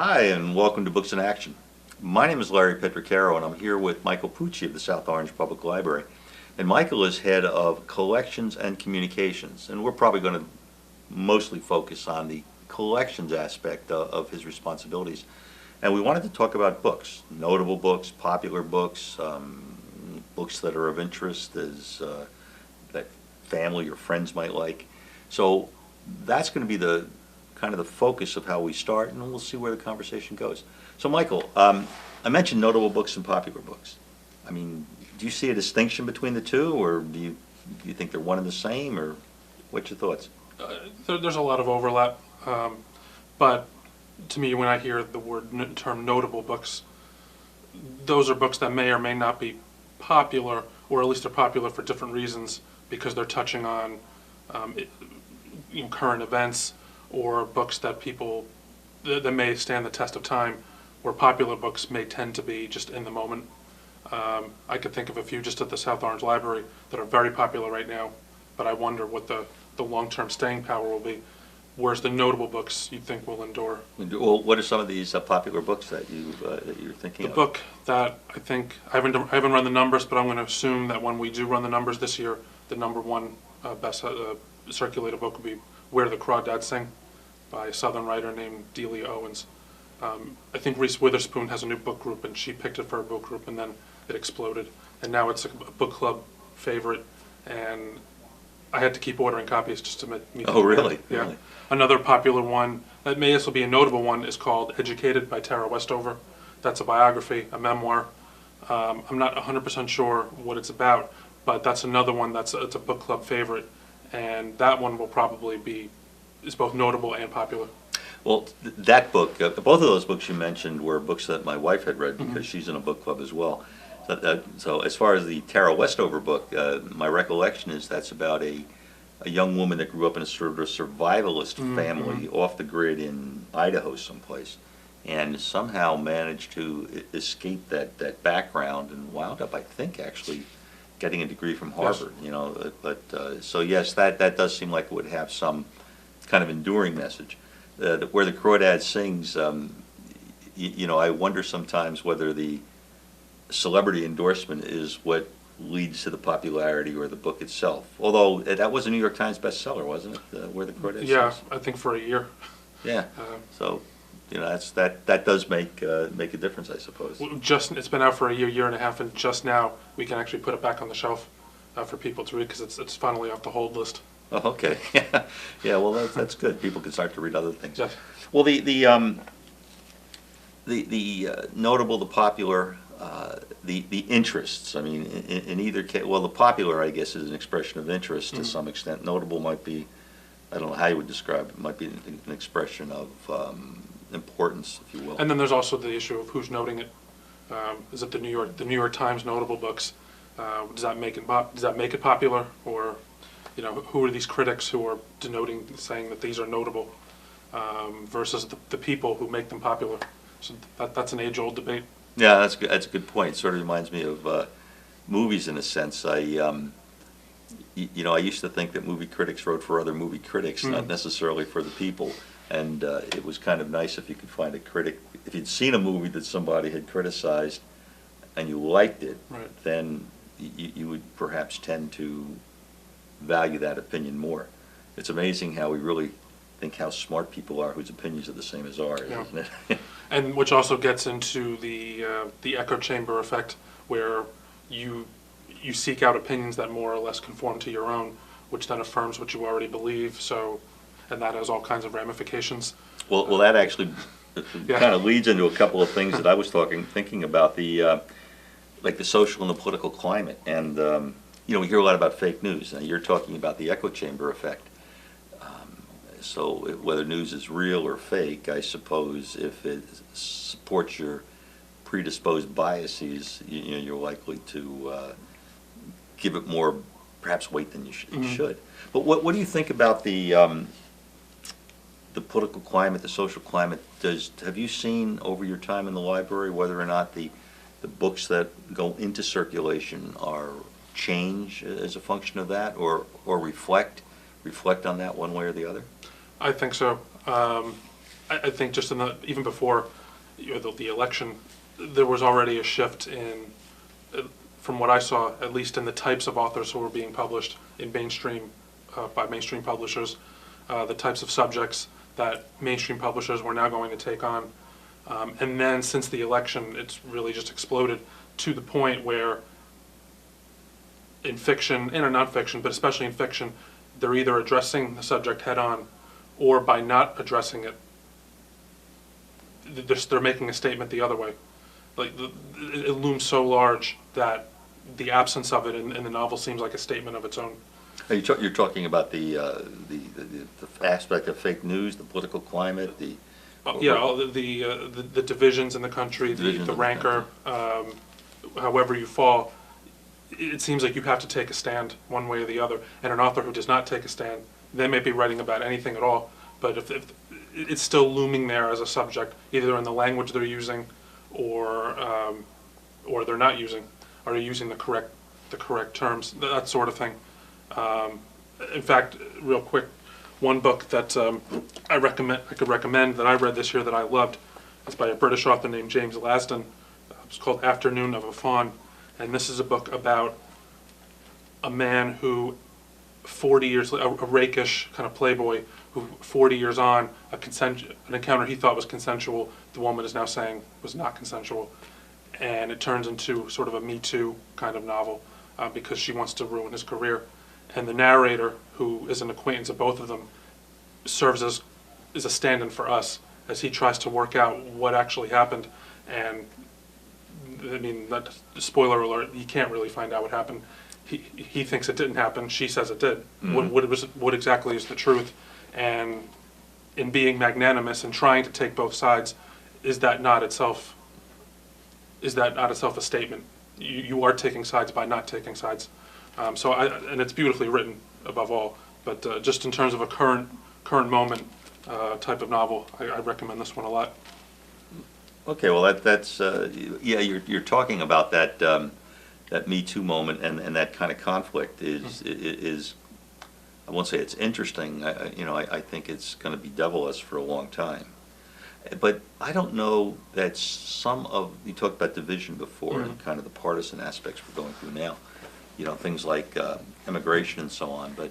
Hi, and welcome to Books in Action. My name is Larry Petraccaro, and I'm here with Michael Pucci of the South Orange Public Library. And Michael is head of collections and communications, and we're probably going to mostly focus on the collections aspect of his responsibilities. And we wanted to talk about books, notable books, popular books, books that are of interest that family or friends might like. So that's going to be the kind of the focus of how we start, and we'll see where the conversation goes. So, Michael, I mentioned notable books and popular books. I mean, do you see a distinction between the two, or do you think they're one and the same, or what's your thoughts? There's a lot of overlap, but to me, when I hear the term notable books, those are books that may or may not be popular, or at least they're popular for different reasons because they're touching on current events, or books that that may stand the test of time, where popular books may tend to be just in the moment. I could think of a few just at the South Orange Library that are very popular right now, but I wonder what the long-term staying power will be. Whereas the notable books you think will endure. Well, what are some of these popular books that you're thinking of? The book that I think, I haven't run the numbers, but I'm going to assume that when we do run the numbers this year, the number one best circulated book will be Where the Crawdads Sing by a Southern writer named Delia Owens. I think Reese Witherspoon has a new book group, and she picked it for her book group, and then it exploded. And now it's a book club favorite, and I had to keep ordering copies just to meet. Oh, really? Yeah. Really? Another popular one that may also be a notable one is called Educated by Tara Westover. That's a biography, a memoir. I'm not 100% sure what it's about, but that's another one it's a book club favorite, and that one will probably is both notable and popular. Well, that book, both of those books you mentioned were books that my wife had read because she's in a book club as well. So as far as the Tara Westover book, my recollection is that's about a young woman that grew up in a sort of survivalist family off the grid in Idaho someplace, and somehow managed to escape that background and wound up, I think, actually getting a degree from Harvard. Yes. So yes, that does seem like it would have some kind of enduring message. Where the Crawdad Sings, I wonder sometimes whether the celebrity endorsement is what leads to the popularity or the book itself. Although that was a New York Times bestseller, wasn't it? Where the Crawdad Sings. Yeah, I think for a year. Yeah. So that does make a difference, I suppose. It's been out for a year and a half, and just now we can actually put it back on the shelf for people to read because it's finally off the hold list. Oh, okay. Yeah. Well, that's good. People can start to read other things. Yes. Well, the notable, the popular, the interests. I mean, in either case, well, the popular, I guess, is an expression of interest to some extent. Notable might be, I don't know how you would describe it. Might be an expression of importance, if you will. And then there's also the issue of who's noting it. Is it the New York Times notable books? Does that make it popular, or who are these critics who are saying that these are notable, versus the people who make them popular? So that's an age-old debate. Yeah, that's good. That's a good point. It sort of reminds me of movies in a sense. I used to think that movie critics wrote for other movie critics, not necessarily for the people. And it was kind of nice if you could find a critic. If you'd seen a movie that somebody had criticized and you liked it, right, then you would perhaps tend to value that opinion more. It's amazing how we really think how smart people are whose opinions are the same as ours, Yeah. isn't it? And which also gets into the echo chamber effect, where you seek out opinions that more or less conform to your own, which then affirms what you already believe. So, and that has all kinds of ramifications. Well, that actually kind of leads into a couple of things that I was thinking about, like the social and the political climate. And we hear a lot about fake news. Now, you're talking about the echo chamber effect. So whether news is real or fake, I suppose if it supports your predisposed biases, you're likely to give it more, perhaps, weight than you should. But what do you think about the political climate, the social climate? Have you seen over your time in the library whether or not the books that go into circulation are change as a function of that, or reflect on that one way or the other? I think so. I think just even before the election, there was already a shift in, from what I saw, at least in the types of authors who were being published in mainstream, by mainstream publishers, the types of subjects that mainstream publishers were now going to take on. And then since the election, it's really just exploded to the point where in fiction, and in nonfiction, but especially in fiction, they're either addressing the subject head on, or by not addressing it, they're making a statement the other way. Like it looms so large that the absence of it in the novel seems like a statement of its own. You're talking about the aspect of fake news, the political climate, yeah, all the divisions in the country, the rancor, however you fall. It seems like you have to take a stand one way or the other. And an author who does not take a stand, they may be writing about anything at all, but if it's still looming there as a subject, either in the language they're using, or they're not using, or they're using the correct terms, that sort of thing. In fact, real quick, one book that I could recommend that I read this year that I loved is by a British author named James Lasdon. It's called Afternoon of a Faun, and this is a book about a man who 40 years, a rakish kind of playboy, who 40 years on, an encounter he thought was consensual, the woman is now saying was not consensual. And it turns into sort of a Me Too kind of novel because she wants to ruin his career. And the narrator, who is an acquaintance of both of them, serves as a stand-in for us as he tries to work out what actually happened. And I mean, spoiler alert, you can't really find out what happened. He thinks it didn't happen. She says it did. Mm-hmm. What exactly is the truth? And in being magnanimous and trying to take both sides, is that not itself a statement? You are taking sides by not taking sides. And it's beautifully written above all. But just in terms of a current moment type of novel, I recommend this one a lot. Okay, well that's yeah. You're talking about that Me Too moment and that kind of conflict is I won't say it's interesting. I think it's going to be devilish for a long time. But I don't know that you talked about division before and kind of the partisan aspects we're going through now. Things like immigration and so on. But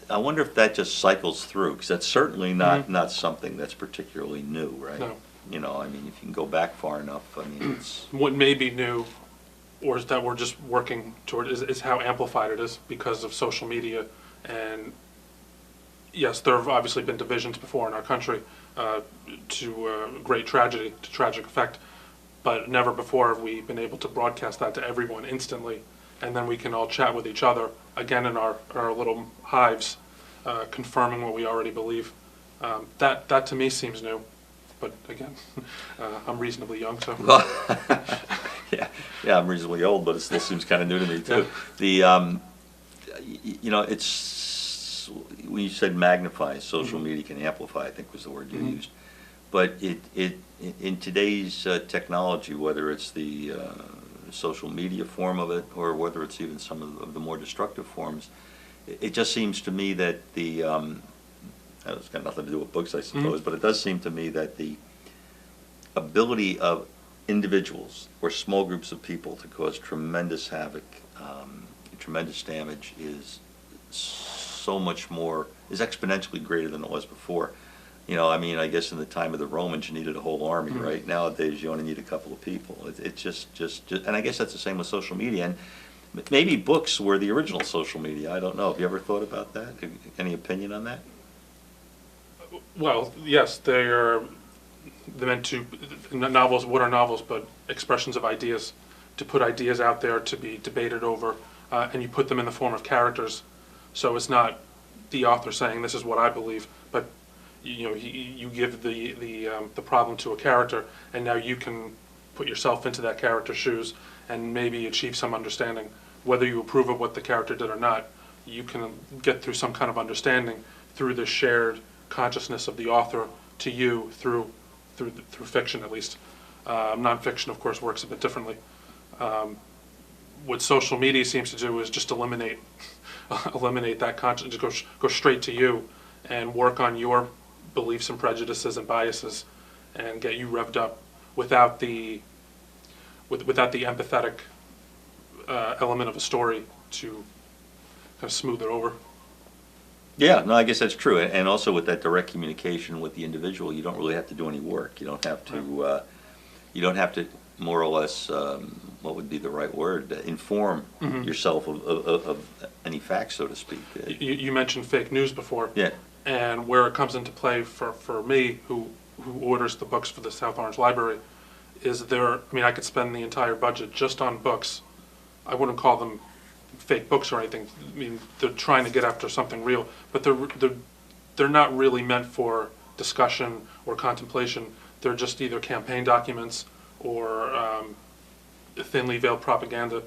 I wonder if that just cycles through, because that's certainly not something that's particularly new, right? No. I mean, if you can go back far enough, I mean, it's... What may be new, or is that we're just working toward, is how amplified it is because of social media. And yes, there have obviously been divisions before in our country to great tragedy, to tragic effect, but never before have we been able to broadcast that to everyone instantly, and then we can all chat with each other, again in our little hives, confirming what we already believe. That to me seems new, but again, I'm reasonably young, so. Well, yeah, I'm reasonably old, but it still seems kind of new to me too. It's, when you said magnify, social media can amplify, I think was the word you used. But in today's technology, whether it's the social media form of it or whether it's even some of the more destructive forms, it just seems to me that it's got nothing to do with books, I suppose, but it does seem to me that the ability of individuals or small groups of people to cause tremendous havoc, tremendous damage is so much more, is exponentially greater than it was before. I mean, I guess in the time of the Romans, you needed a whole army, right? Nowadays, you only need a couple of people. It's just, and I guess that's the same with social media. And maybe books were the original social media. I don't know. Have you ever thought about that? Any opinion on that? Well, yes, they're meant to, novels, what are novels but expressions of ideas, to put ideas out there to be debated over, and you put them in the form of characters. So it's not the author saying, this is what I believe, but you give the problem to a character, and now you can put yourself into that character's shoes and maybe achieve some understanding. Whether you approve of what the character did or not, you can get through some kind of understanding through the shared consciousness of the author to you through fiction, at least. Nonfiction, of course, works a bit differently. What social media seems to do is just eliminate that consciousness, go straight to you and work on your beliefs and prejudices and biases and get you revved up without the without the empathetic element of a story to kind of smooth it over. Yeah, no, I guess that's true. And also with that direct communication with the individual, you don't really have to do any work. You don't have to, more or less, what would be the right word, inform yourself of any facts, so to speak. You mentioned fake news before. Yeah. And where it comes into play for me, who orders the books for the South Orange Library, is there, I mean, I could spend the entire budget just on books. I wouldn't call them fake books or anything. I mean, they're trying to get after something real, but they're not really meant for discussion or contemplation. They're just either campaign documents or thinly veiled propaganda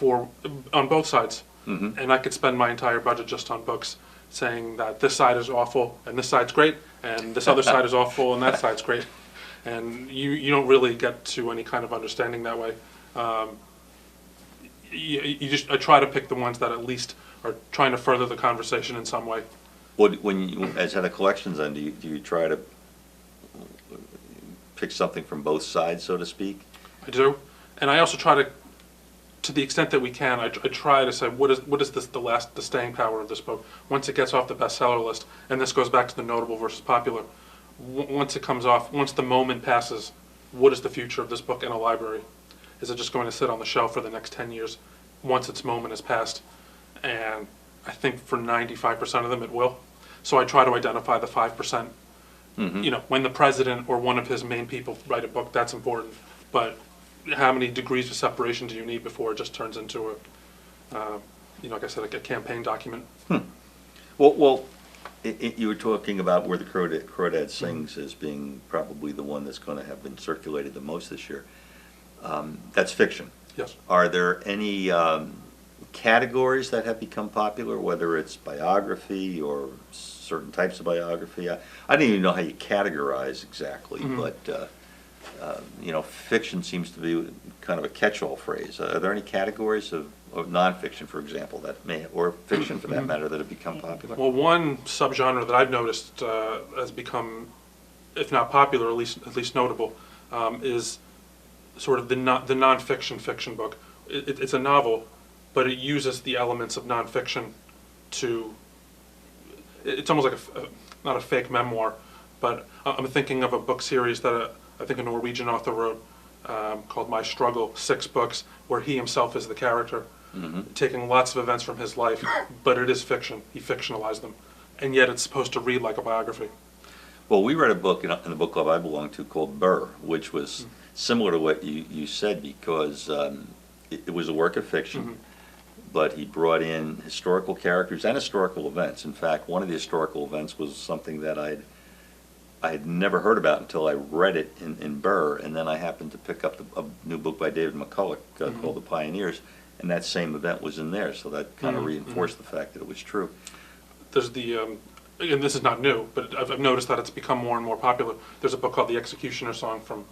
on both sides. Mm-hmm. And I could spend my entire budget just on books, saying that this side is awful and this side's great, and this other side is awful and that side's great. And you don't really get to any kind of understanding that way. I try to pick the ones that at least are trying to further the conversation in some way. When you, as head of collections, then, do you try to pick something from both sides, so to speak? I do, and I also try to the extent that we can, I try to say what is the staying power of this book once it gets off the bestseller list, and this goes back to the notable versus popular. Once it comes off, once the moment passes, what is the future of this book in a library? Is it just going to sit on the shelf for the next 10 years once its moment has passed? And I think for 95% of them it will. So I try to identify the 5%. Mm-hmm. You know, when the president or one of his main people write a book, that's important. But how many degrees of separation do you need before it just turns into like I said, like a campaign document? Well, you were talking about Where the Crawdad Sings as being probably the one that's going to have been circulated the most this year. That's fiction. Yes. Are there any categories that have become popular, whether it's biography or certain types of biography? I didn't even know how you categorize exactly, but fiction seems to be kind of a catch-all phrase. Are there any categories of nonfiction, for example, or fiction for that matter, that have become popular? Well, one subgenre that I've noticed has become, if not popular, at least notable, is sort of the nonfiction fiction book. It's a novel, but it uses the elements of nonfiction to. It's almost like not a fake memoir, but I'm thinking of a book series that I think a Norwegian author wrote called My Struggle, 6 books where he himself is the character, taking lots of events from his life, but it is fiction. He fictionalized them, and yet it's supposed to read like a biography. Well, we read a book in the book club I belong to called Burr, which was similar to what you said, because it was a work of fiction, but he brought in historical characters and historical events. In fact, one of the historical events was something that I had never heard about until I read it in Burr, and then I happened to pick up a new book by David McCulloch called The Pioneers, and that same event was in there, so that kind of reinforced the fact that it was true. There's and this is not new, but I've noticed that it's become more and more popular. There's a book called The Executioner Song from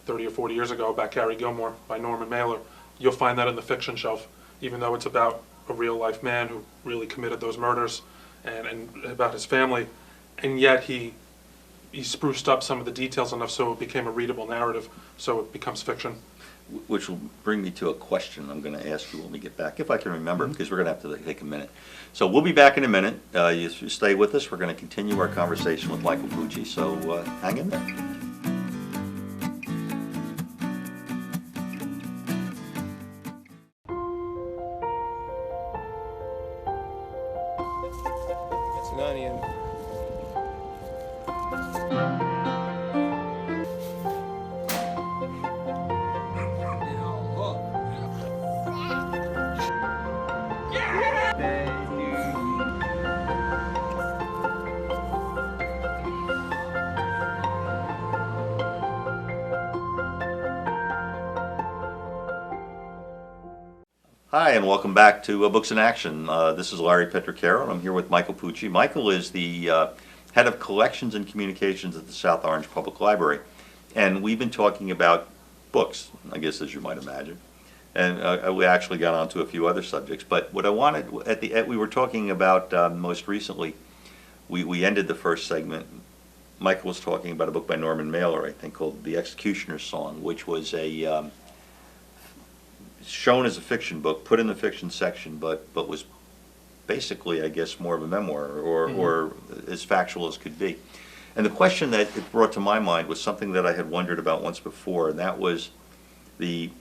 30 or 40 years ago about Gary Gilmore by Norman Mailer. You'll find that in the fiction shelf, even though it's about a real-life man who really committed those murders and about his family, and yet he spruced up some of the details enough so it became a readable narrative, so it becomes fiction. Which will bring me to a question I'm going to ask you when we get back, if I can remember, because we're going to have to take a minute. So we'll be back in a minute. You stay with us. We're going to continue our conversation with Michael Pucci, so hang in there. It's an onion. Hi, and welcome back to Books in Action. This is Larry Petraccaro, and I'm here with Michael Pucci. Michael is the head of collections and communications at the South Orange Public Library, and we've been talking about books, I guess, as you might imagine, and we actually got onto a few other subjects. But what I wanted we were talking about most recently. We ended the first segment, Michael was talking about a book by Norman Mailer, I think, called The Executioner's Song, which was a shown as a fiction book, put in the fiction section, but was basically, I guess, more of a memoir, or as factual as could be. And the question that it brought to my mind was something that I had wondered about once before, and that was the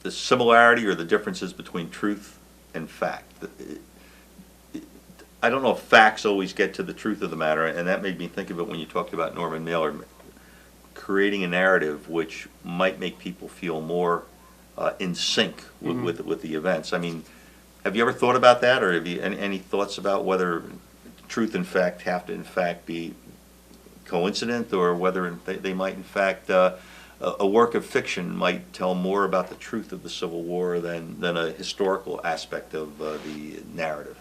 similarity or the differences between truth and fact. I don't know if facts always get to the truth of the matter, and that made me think of it when you talked about Norman Mailer creating a narrative which might make people feel more in sync with the events. I mean, have you ever thought about that, or have you any thoughts about whether truth and fact have to in fact be coincident, or whether they might in fact a work of fiction might tell more about the truth of the Civil War than a historical aspect of the narrative?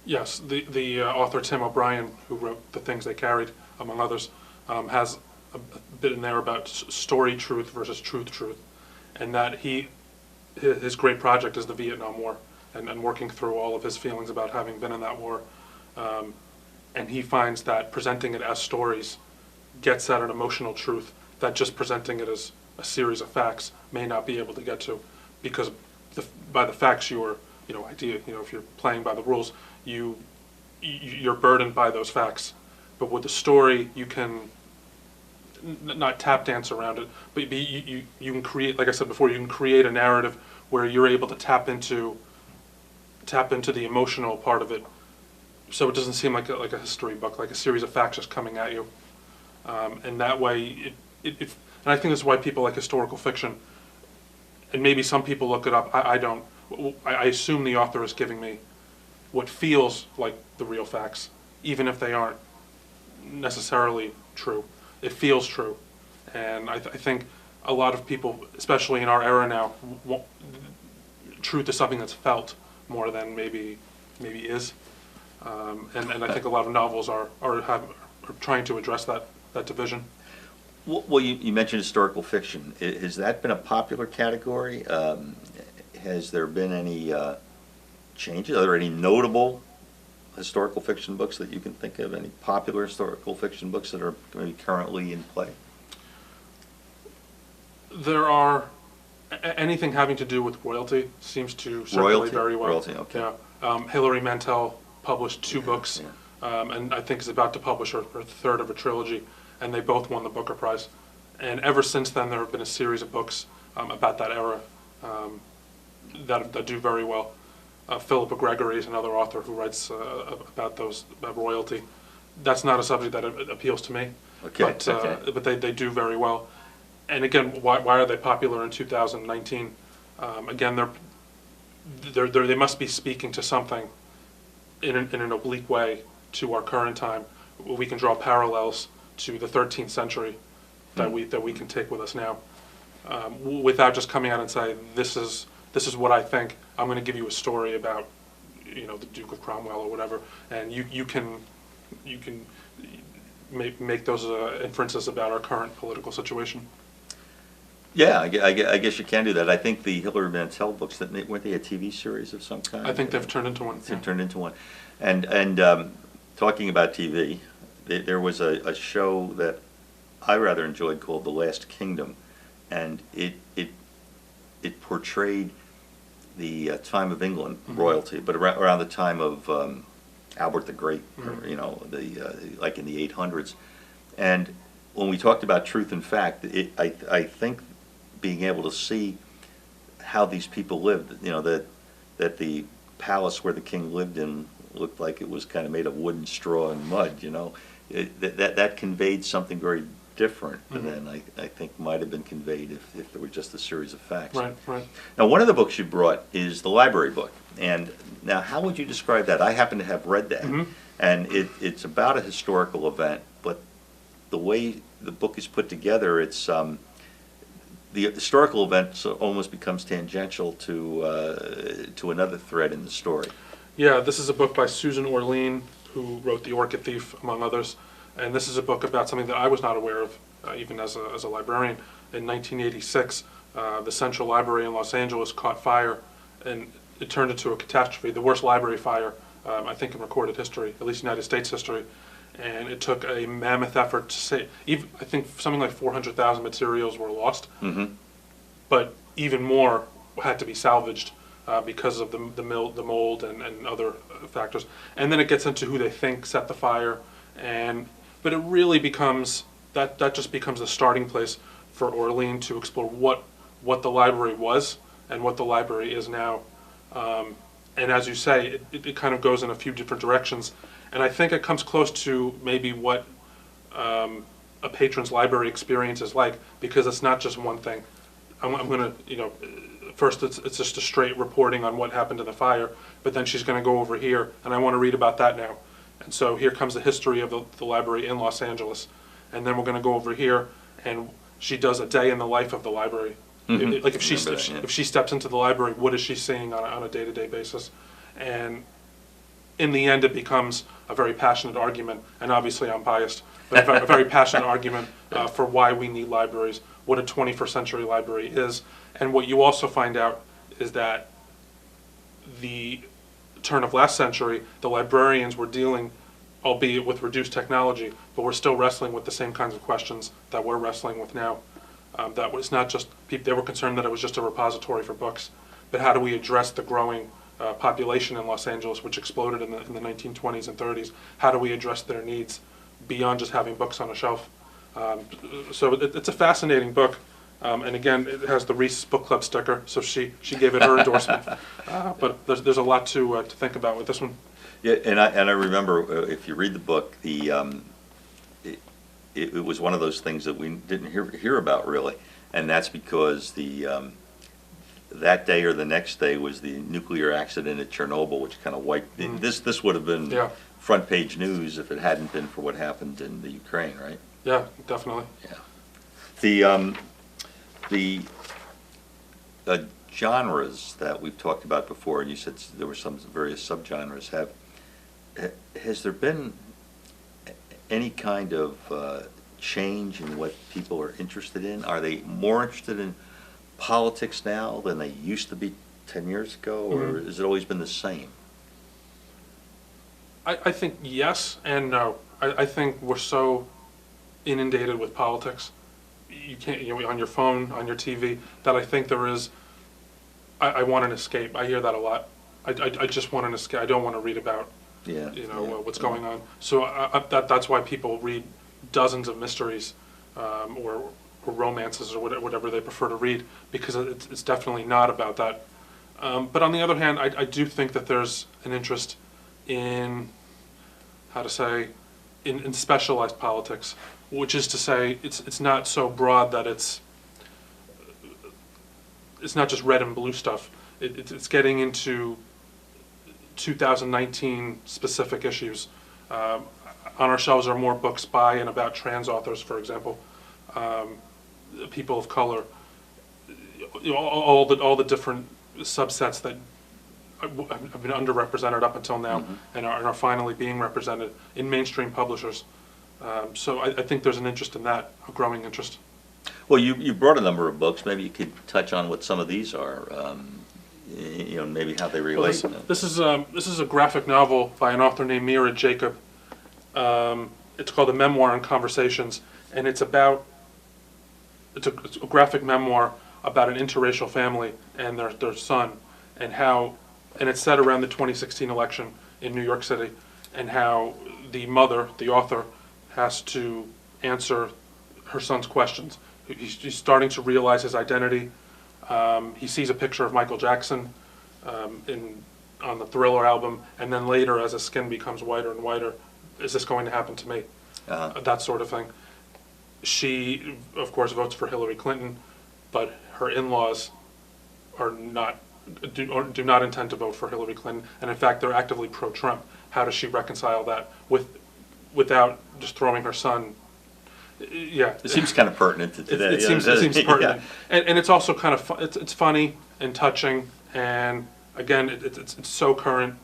Yes, the author Tim O'Brien, who wrote The Things They Carried, among others, has a bit in there about story truth versus truth, and that his great project is the Vietnam War, and working through all of his feelings about having been in that war. And he finds that presenting it as stories gets at an emotional truth that just presenting it as a series of facts may not be able to get to, because by the facts you're, if you're playing by the rules, you're burdened by those facts. But with the story, you can not tap dance around it, but you can create, like I said before, you can create a narrative where you're able to tap into the emotional part of it, so it doesn't seem like a history book, like a series of facts just coming at you. And that way, and I think that's why people like historical fiction. And maybe some people look it up. I don't. I assume the author is giving me what feels like the real facts, even if they aren't necessarily true. It feels true, and I think a lot of people, especially in our era now, truth is something that's felt more than maybe is. And I think a lot of novels are trying to address that division. Well, you mentioned historical fiction. Has that been a popular category? Has there been any changes? Are there any notable historical fiction books that you can think of? Any popular historical fiction books that are maybe currently in play? There are. Anything having to do with royalty seems to circulate very well. Royalty, okay. Yeah. Hilary Mantel published 2 books, and I think is about to publish her third of a trilogy, and they both won the Booker Prize. And ever since then, there have been a series of books about that era that do very well. Philippa Gregory is another author who writes about royalty. That's not a subject that appeals to me, but they do very well. And again, why are they popular in 2019? Again, they must be speaking to something in an oblique way to our current time. We can draw parallels to the 13th century that we can take with us now, without just coming out and saying, this is what I think. I'm going to give you a story about, the Duke of Cromwell or whatever, and you can make those inferences about our current political situation. Yeah, I guess you can do that. I think the Hilary Mantel books, weren't they a TV series of some kind? I think they've turned into one. They've turned into one. And talking about TV, there was a show that I rather enjoyed called The Last Kingdom, and it portrayed the time of England royalty, but around the time of Albert the Great, or, like in the 800s. And when we talked about truth and fact, I think being able to see how these people lived, that the palace where the king lived in looked like it was kind of made of wood and straw and mud, that conveyed something very different than I think might have been conveyed if there were just a series of facts. Right. Now, one of the books you brought is the library book, and now how would you describe that? I happen to have read that, and it's about a historical event, but the way the book is put together, it's the historical event almost becomes tangential to another thread in the story. Yeah, this is a book by Susan Orlean, who wrote The Orchid Thief, among others. And this is a book about something that I was not aware of, even as a librarian. In 1986, the Central Library in Los Angeles caught fire, and it turned into a catastrophe, the worst library fire, I think, in recorded history, at least United States history. and it took a mammoth effort to save. Even, I think something like 400,000 materials were lost, but even more had to be salvaged because of the mold and other factors. And then it gets into who they think set the fire, but it really becomes that just becomes the starting place for Orlean to explore what the library was and what the library is now. And as you say, it kind of goes in a few different directions. And I think it comes close to maybe what a patron's library experience is like, because it's not just one thing. I'm going to, first it's just a straight reporting on what happened to the fire, but then she's going to go over here, and I want to read about that now. And so here comes the history of the library in Los Angeles. And then we're going to go over here, and she does a day in the life of the library. Like if she steps into the library, what is she seeing on a day-to-day basis? And in the end, it becomes a very passionate argument, and obviously I'm biased, but a very passionate argument for why we need libraries, what a 21st century library is. And what you also find out is that the turn of last century, the librarians were dealing, albeit with reduced technology, but we're still wrestling with the same kinds of questions that we're wrestling with now. That was not just, they were concerned that it was just a repository for books, but how do we address the growing population in Los Angeles, which exploded in the 1920s and 30s? How do we address their needs beyond just having books on a shelf? So it's a fascinating book. And again, it has the Reese Book Club sticker, so she gave it her endorsement. But there's a lot to think about with this one. Yeah, and I remember if you read the book, it was one of those things that we didn't hear about really, and that's because that day or the next day was the nuclear accident at Chernobyl, which kind of wiped this would have been front page news if it hadn't been for what happened in the Ukraine, right? Yeah, definitely. Yeah. The genres that we've talked about before, and you said there were some various subgenres. Has there been any kind of change in what people are interested in? Are they more interested in politics now than they used to be 10 years ago, or has it always been the same? I think yes and no. I think we're so inundated with politics. You can't, on your phone, on your TV, that I think there is, I want an escape. I hear that a lot. I just want an escape. I don't want to read about, what's going on. So that's why people read dozens of mysteries or romances or whatever they prefer to read, because it's definitely not about that. But on the other hand, I do think that there's an interest in, in specialized politics, which is to say it's not so broad that it's not just red and blue stuff. It's getting into 2019 specific issues. On our shelves are more books by and about trans authors, for example, people of color, all the different subsets that have been underrepresented up until now and are finally being represented in mainstream publishers. So I think there's an interest in that, a growing interest. Well, you brought a number of books. Maybe you could touch on what some of these are. Maybe how they relate. Well, this is a graphic novel by an author named Mira Jacob. It's called A Memoir and Conversations, and it's a graphic memoir about an interracial family and their son, and it's set around the 2016 election in New York City, and how the mother, the author, has to answer her son's questions. He's starting to realize his identity. He sees a picture of Michael Jackson on the Thriller album, and then later, as his skin becomes whiter and whiter, is this going to happen to me? That sort of thing. She, of course, votes for Hillary Clinton, but her in-laws do not intend to vote for Hillary Clinton, and in fact, they're actively pro-Trump. How does she reconcile that without just throwing her son? Yeah, it seems kind of pertinent to today. It seems pertinent, and it's also kind of it's funny and touching, and again, it's so current.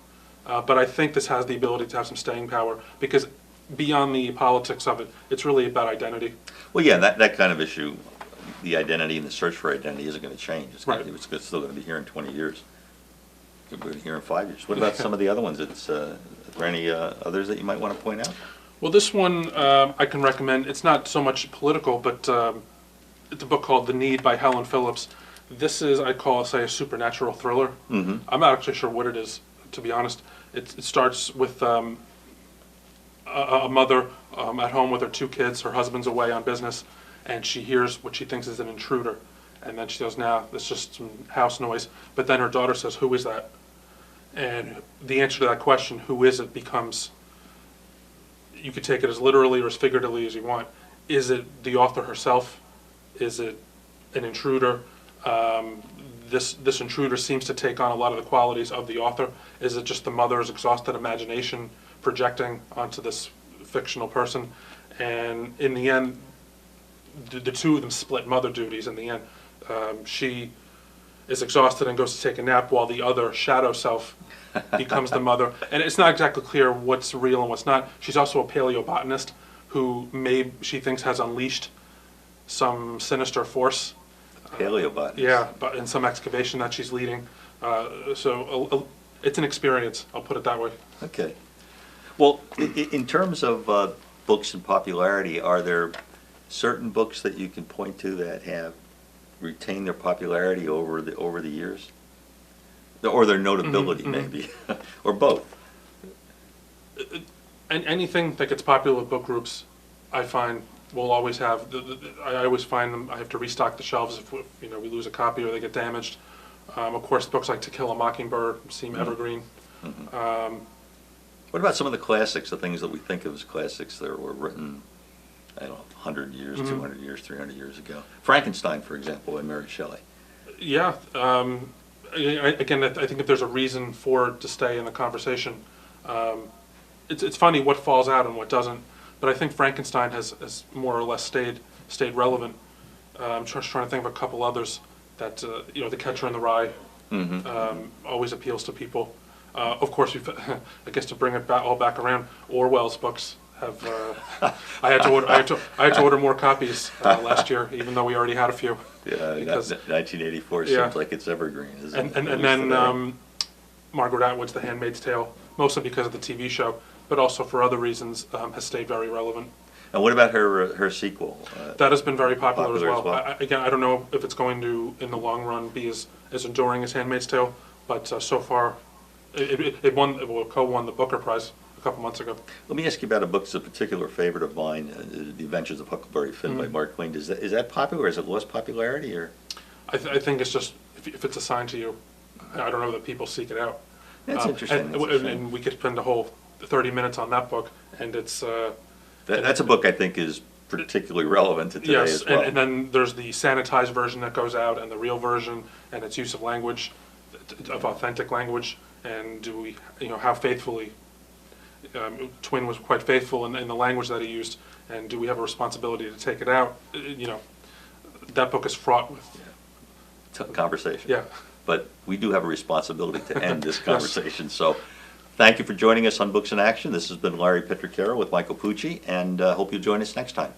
But I think this has the ability to have some staying power, because beyond the politics of it, it's really about identity. Well, yeah, that kind of issue, the identity and the search for identity isn't going to change. It's still going to be here in 20 years. It's going to be here in 5 years. What about some of the other ones? Are there any others that you might want to point out? Well, this one I can recommend. It's not so much political, but it's a book called The Need by Helen Phillips. This is, I call, say, a supernatural thriller. Mm-hmm. I'm not actually sure what it is, to be honest. It starts with a mother at home with her 2 kids. Her husband's away on business, and she hears what she thinks is an intruder. And then she goes, "Nah, it's just some house noise." But then her daughter says, "Who is that?" And the answer to that question, "Who is it?" becomes, you could take it as literally or as figuratively as you want. Is it the author herself? Is it an intruder? This intruder seems to take on a lot of the qualities of the author. Is it just the mother's exhausted imagination projecting onto this fictional person? And in the end, the 2 of them split mother duties in the end. She is exhausted and goes to take a nap, while the other shadow self becomes the mother. And it's not exactly clear what's real and what's not. She's also a paleobotanist who she thinks has unleashed some sinister force. Paleobotanist. Yeah, but in some excavation that she's leading. It's an experience, I'll put it that way. Okay. Well, in terms of books and popularity, are there certain books that you can point to that have retained their popularity over the years? Or their notability, maybe, or both? And anything that gets popular with book groups, I find will always have. I always find them. I have to restock the shelves if we lose a copy or they get damaged. Of course, books like To Kill a Mockingbird seem evergreen. What about some of the classics, the things that we think of as classics that were written, I don't know, 100 years, 200 years, 300 years ago? Frankenstein, for example, by Mary Shelley. Yeah. Again, I think if there's a reason for it to stay in the conversation, it's funny what falls out and what doesn't. But I think Frankenstein has more or less stayed relevant. I'm just trying to think of a couple others that The Catcher in the Rye always appeals to people. Of course, I guess to bring it all back around, Orwell's books have. I had to order more copies last year, even though we already had a few. Yeah, because 1984 seems like it's evergreen, isn't it? And then Margaret Atwood's The Handmaid's Tale, mostly because of the TV show, but also for other reasons, has stayed very relevant. And what about her sequel? That has been very popular as well. well. I don't know if it's going to, in the long run, be as enduring as Handmaid's Tale, but so far, it co-won the Booker Prize a couple months ago. Let me ask you about a book that's a particular favorite of mine, The Adventures of Huckleberry Finn by Mark Twain. Is that popular, or has it lost popularity, or? I think it's just, if it's assigned to you, I don't know that people seek it out. That's interesting. And we could spend a whole 30 minutes on that book, and it's... That's a book I think is particularly relevant to today as well. And then there's the sanitized version that goes out, and the real version, and its use of language, of authentic language, and how faithfully, Twin was quite faithful in the language that he used, and do we have a responsibility to take it out? That book is fraught with conversation. Yeah. But we do have a responsibility to end this conversation. So thank you for joining us on Books in Action. This has been Larry Petraccaro with Michael Pucci, and hope you'll join us next time.